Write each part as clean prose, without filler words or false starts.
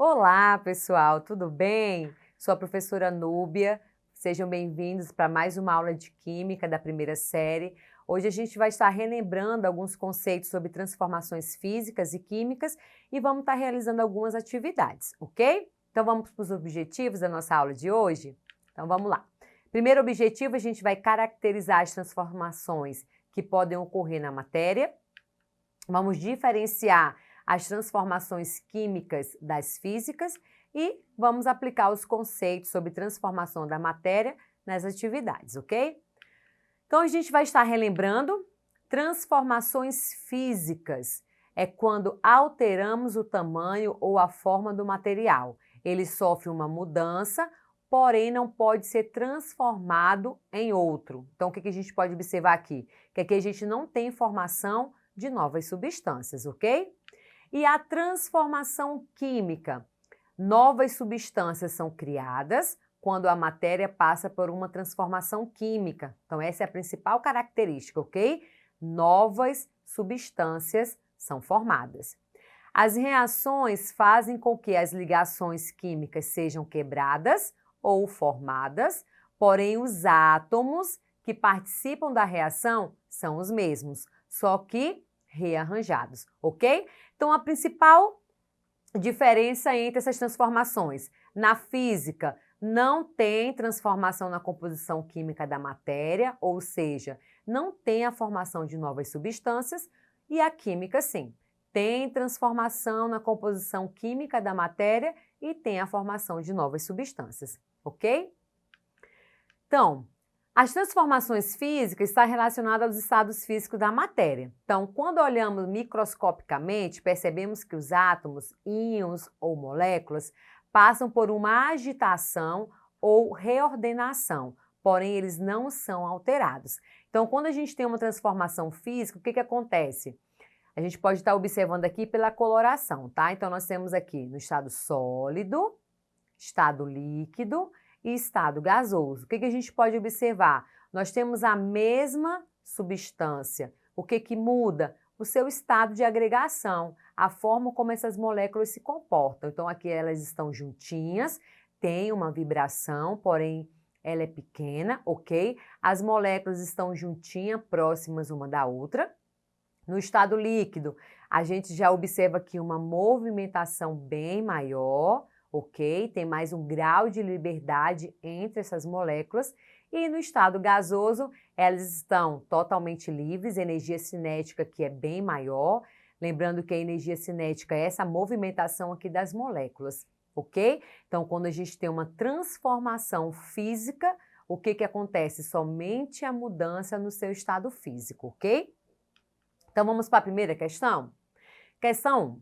Olá, pessoal, tudo bem? Sou a professora Núbia. Sejam bem-vindos para mais uma aula de Química da primeira série. Hoje a gente vai estar relembrando alguns conceitos sobre transformações físicas e químicas e vamos estar realizando algumas atividades, ok? Então vamos para os objetivos da nossa aula de hoje? Então vamos lá. Primeiro objetivo, a gente vai caracterizar as transformações que podem ocorrer na matéria. Vamos diferenciar as transformações químicas das físicas e vamos aplicar os conceitos sobre transformação da matéria nas atividades, ok? Então, a gente vai estar relembrando transformações físicas. É quando alteramos o tamanho ou a forma do material. Ele sofre uma mudança, porém não pode ser transformado em outro. Então, o que a gente pode observar aqui? Que aqui a gente não tem formação de novas substâncias, ok? E a transformação química. Novas substâncias são criadas quando a matéria passa por uma transformação química. Então, essa é a principal característica, ok? Novas substâncias são formadas. As reações fazem com que as ligações químicas sejam quebradas ou formadas, porém os átomos que participam da reação são os mesmos, só que rearranjados, ok? Então, a principal diferença entre essas transformações. Na física, não tem transformação na composição química da matéria, ou seja, não tem a formação de novas substâncias, e a química, sim. Tem transformação na composição química da matéria e tem a formação de novas substâncias, ok? Então, as transformações físicas estão relacionadas aos estados físicos da matéria. Então, quando olhamos microscopicamente, percebemos que os átomos, íons ou moléculas passam por uma agitação ou reordenação, porém eles não são alterados. Então, quando a gente tem uma transformação física, o que acontece? A gente pode estar observando aqui pela coloração, tá? Então, nós temos aqui no estado sólido, estado líquido e estado gasoso. O que a gente pode observar? Nós temos a mesma substância. O que muda? O seu estado de agregação, a forma como essas moléculas se comportam. Então, aqui elas estão juntinhas, tem uma vibração, porém ela é pequena, ok? As moléculas estão juntinhas, próximas uma da outra. No estado líquido, a gente já observa aqui uma movimentação bem maior, ok? Tem mais um grau de liberdade entre essas moléculas. E no estado gasoso, elas estão totalmente livres, energia cinética aqui é bem maior. Lembrando que a energia cinética é essa movimentação aqui das moléculas, ok? Então, quando a gente tem uma transformação física, o que acontece? Somente a mudança no seu estado físico, ok? Então, vamos para a primeira questão? Questão 1.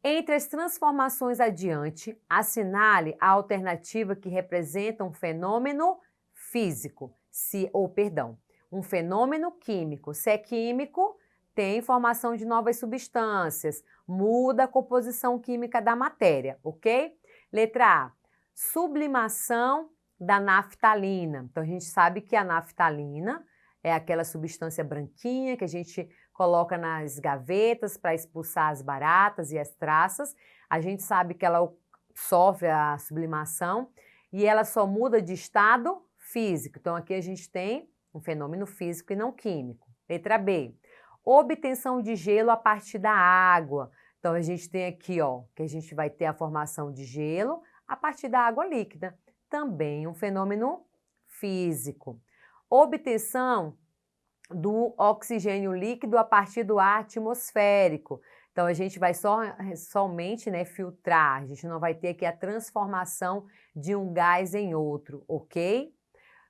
Entre as transformações adiante, assinale a alternativa que representa um fenômeno físico, um fenômeno químico. Se é químico, tem formação de novas substâncias, muda a composição química da matéria, ok? Letra A, sublimação da naftalina. Então, a gente sabe que a naftalina é aquela substância branquinha que a gente coloca nas gavetas para expulsar as baratas e as traças. A gente sabe que ela sofre a sublimação e ela só muda de estado físico. Então, aqui a gente tem um fenômeno físico e não químico. Letra B, obtenção de gelo a partir da água. Então, a gente tem aqui, ó, que a gente vai ter a formação de gelo a partir da água líquida. Também um fenômeno físico. Obtenção do oxigênio líquido a partir do ar atmosférico. Então, a gente vai somente filtrar, a gente não vai ter aqui a transformação de um gás em outro, ok?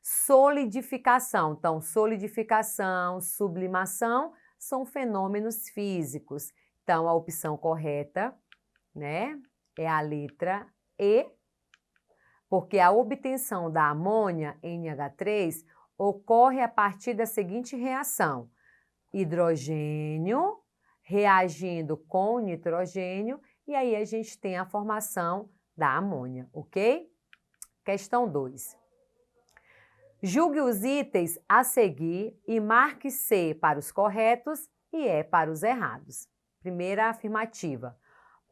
Solidificação. Então, solidificação, sublimação são fenômenos físicos. Então, a opção correta, é a letra E, porque a obtenção da amônia, NH3, ocorre a partir da seguinte reação: hidrogênio reagindo com nitrogênio, e aí a gente tem a formação da amônia, ok? Questão 2. Julgue os itens a seguir e marque C para os corretos e E para os errados. Primeira afirmativa.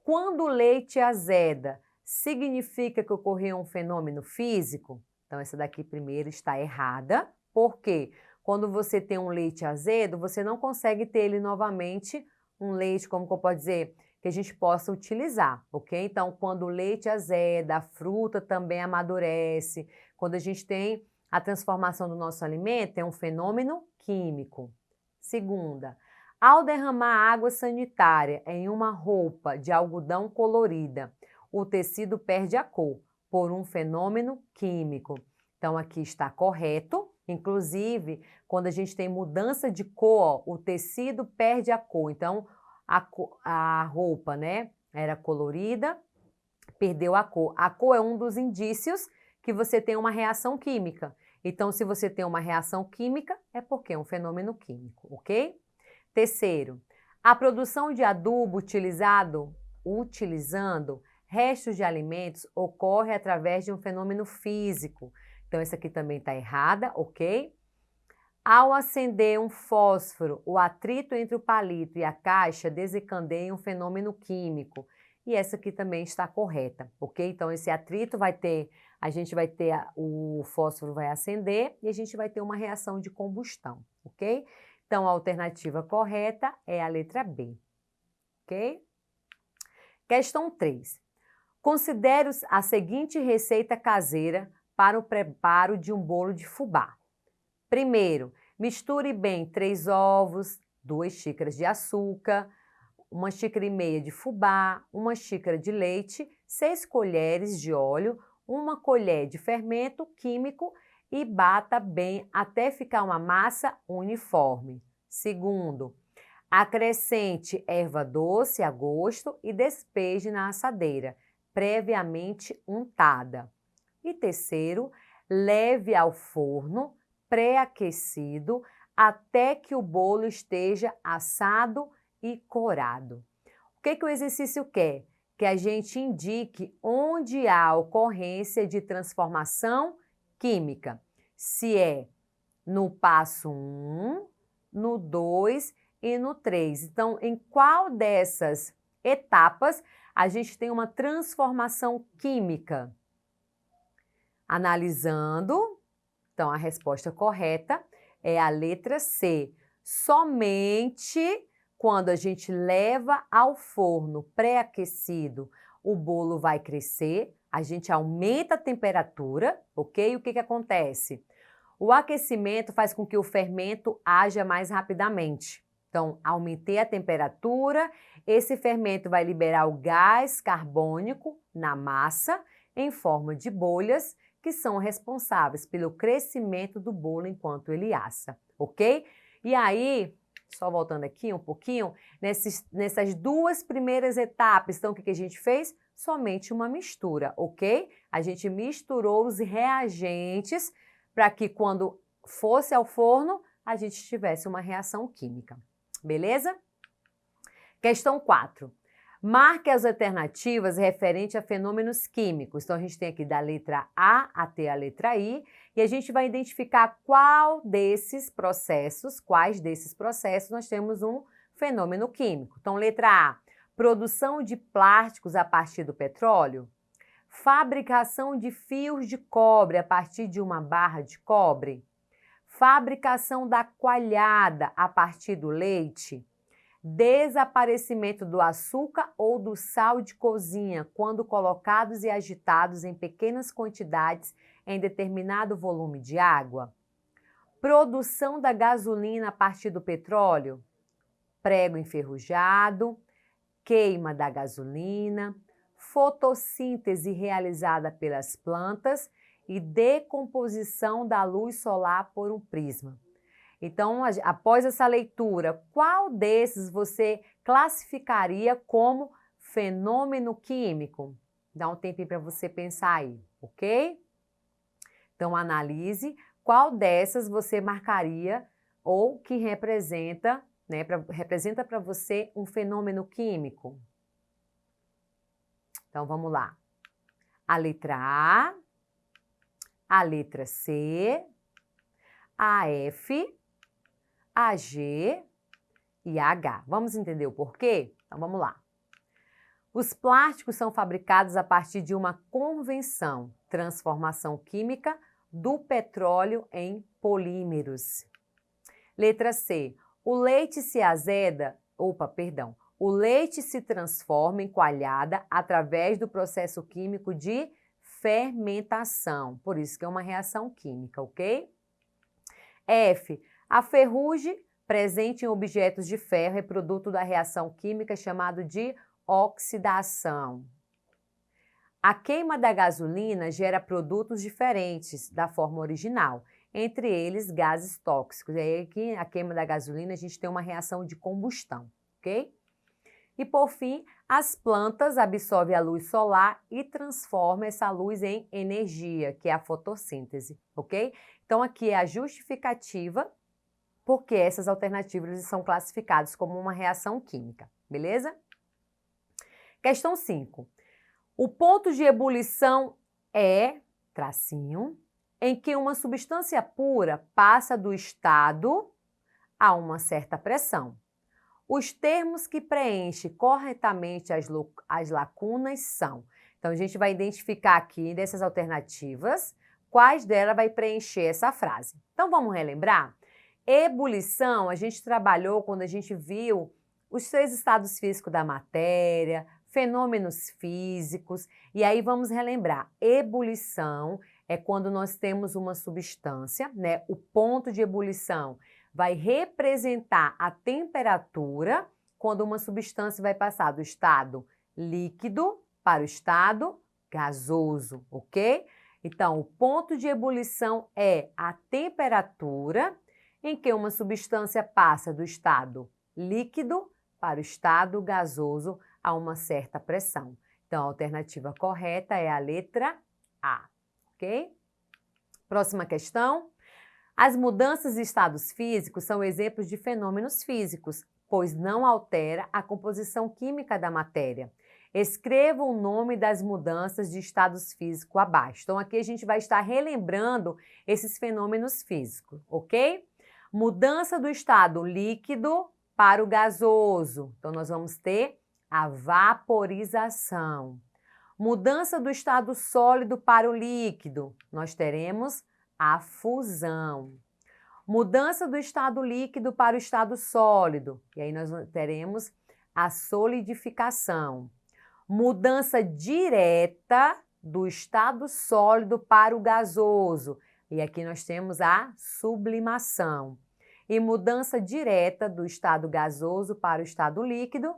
Quando o leite azeda, significa que ocorreu um fenômeno físico? Então, essa daqui primeiro está errada. Por quê? Quando você tem um leite azedo, você não consegue ter ele novamente, um leite, como que eu posso dizer, que a gente possa utilizar, ok? Então, quando o leite azeda, a fruta também amadurece, quando a gente tem a transformação do nosso alimento, é um fenômeno químico. Segunda, ao derramar água sanitária em uma roupa de algodão colorida, o tecido perde a cor por um fenômeno químico. Então, aqui está correto. Inclusive, quando a gente tem mudança de cor, o tecido perde a cor. Então, a roupa, né, era colorida, perdeu a cor. A cor é um dos indícios que você tem uma reação química. Então, se você tem uma reação química, é porque é um fenômeno químico, ok? Terceiro, a produção de adubo utilizando restos de alimentos ocorre através de um fenômeno físico. Então, essa aqui também está errada, ok? Ao acender um fósforo, o atrito entre o palito e a caixa desencadeia um fenômeno químico. E essa aqui também está correta, ok? Então, esse atrito o fósforo vai acender e a gente vai ter uma reação de combustão, ok? Então, a alternativa correta é a letra B, ok? Questão 3. Considere a seguinte receita caseira para o preparo de um bolo de fubá. Primeiro, misture bem 3 ovos, 2 xícaras de açúcar, 1,5 xícaras de fubá, 1 xícara de leite, 6 colheres de óleo, 1 colher de fermento químico e bata bem até ficar uma massa uniforme. Segundo, acrescente erva doce a gosto e despeje na assadeira, previamente untada. E terceiro, leve ao forno pré-aquecido até que o bolo esteja assado e corado. O que o exercício quer? Que a gente indique onde há ocorrência de transformação química. Se é no passo 1, no 2 e no 3. Então, em qual dessas etapas a gente tem uma transformação química? Analisando, então a resposta correta é a letra C. Somente quando a gente leva ao forno pré-aquecido, o bolo vai crescer, a gente aumenta a temperatura, ok? O que acontece? O aquecimento faz com que o fermento haja mais rapidamente. Então, aumentei a temperatura, esse fermento vai liberar o gás carbônico na massa em forma de bolhas que são responsáveis pelo crescimento do bolo enquanto ele assa, ok? E aí, só voltando aqui um pouquinho, nessas 2 primeiras etapas, então o que a gente fez? Somente uma mistura, ok? A gente misturou os reagentes para que quando fosse ao forno, a gente tivesse uma reação química. Beleza? Questão 4. Marque as alternativas referente a fenômenos químicos. Então, a gente tem aqui da letra A até a letra I, e a gente vai identificar quais desses processos nós temos um fenômeno químico. Então, letra A, produção de plásticos a partir do petróleo. Fabricação de fios de cobre a partir de uma barra de cobre. Fabricação da coalhada a partir do leite. Desaparecimento do açúcar ou do sal de cozinha quando colocados e agitados em pequenas quantidades em determinado volume de água. Produção da gasolina a partir do petróleo. Prego enferrujado. Queima da gasolina. Fotossíntese realizada pelas plantas e decomposição da luz solar por um prisma. Então, após essa leitura, qual desses você classificaria como fenômeno químico? Dá um tempinho para você pensar aí, ok? Então, analise qual dessas você marcaria ou que representa, né, representa para você um fenômeno químico. Então, vamos lá. A letra A letra C, a F, a G e a H. Vamos entender o porquê? Então, vamos lá. Os plásticos são fabricados a partir de uma convenção, transformação química do petróleo em polímeros. Letra C. O leite se azeda, o leite se transforma em coalhada através do processo químico de fermentação. Por isso que é uma reação química, ok? F. A ferrugem presente em objetos de ferro é produto da reação química chamada de oxidação. A queima da gasolina gera produtos diferentes da forma original, entre eles gases tóxicos. E aí aqui, a queima da gasolina, a gente tem uma reação de combustão, ok? E por fim, as plantas absorvem a luz solar e transformam essa luz em energia, que é a fotossíntese, ok? Então aqui é a justificativa porque essas alternativas são classificadas como uma reação química, beleza? Questão 5. O ponto de ebulição é, tracinho, em que uma substância pura passa do estado a uma certa pressão. Os termos que preenchem corretamente as lacunas são. Então, a gente vai identificar aqui dessas alternativas quais delas vai preencher essa frase. Então, vamos relembrar? Ebulição, a gente trabalhou quando a gente viu os 3 estados físicos da matéria, fenômenos físicos, e aí vamos relembrar. Ebulição é quando nós temos uma substância, né? O ponto de ebulição vai representar a temperatura quando uma substância vai passar do estado líquido para o estado gasoso, ok? Então, o ponto de ebulição é a temperatura em que uma substância passa do estado líquido para o estado gasoso a uma certa pressão. Então, a alternativa correta é a letra A, ok? Próxima questão. As mudanças de estados físicos são exemplos de fenômenos físicos, pois não altera a composição química da matéria. Escreva o nome das mudanças de estados físicos abaixo. Então, aqui a gente vai estar relembrando esses fenômenos físicos, ok? Mudança do estado líquido para o gasoso. Então, nós vamos ter a vaporização. Mudança do estado sólido para o líquido. Nós teremos a fusão. Mudança do estado líquido para o estado sólido. E aí nós teremos a solidificação. Mudança direta do estado sólido para o gasoso. E aqui nós temos a sublimação. E mudança direta do estado gasoso para o estado líquido,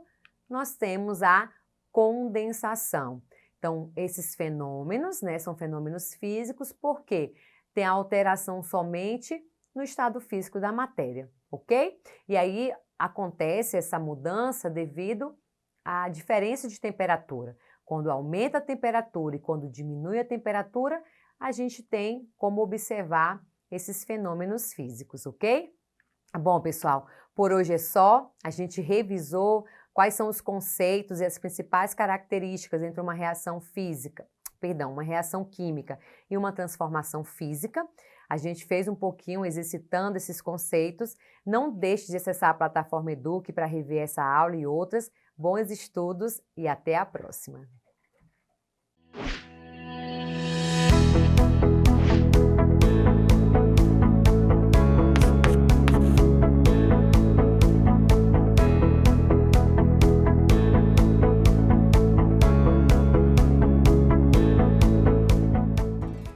nós temos a condensação. Então, esses fenômenos, né, são fenômenos físicos, porque tem a alteração somente no estado físico da matéria, ok? E aí acontece essa mudança devido à diferença de temperatura. Quando aumenta a temperatura e quando diminui a temperatura, a gente tem como observar esses fenômenos físicos, ok? Bom, pessoal, por hoje é só. A gente revisou quais são os conceitos e as principais características entre uma reação uma reação química e uma transformação física. A gente fez um pouquinho exercitando esses conceitos. Não deixe de acessar a plataforma Eduque para rever essa aula e outras. Bons estudos e até a próxima!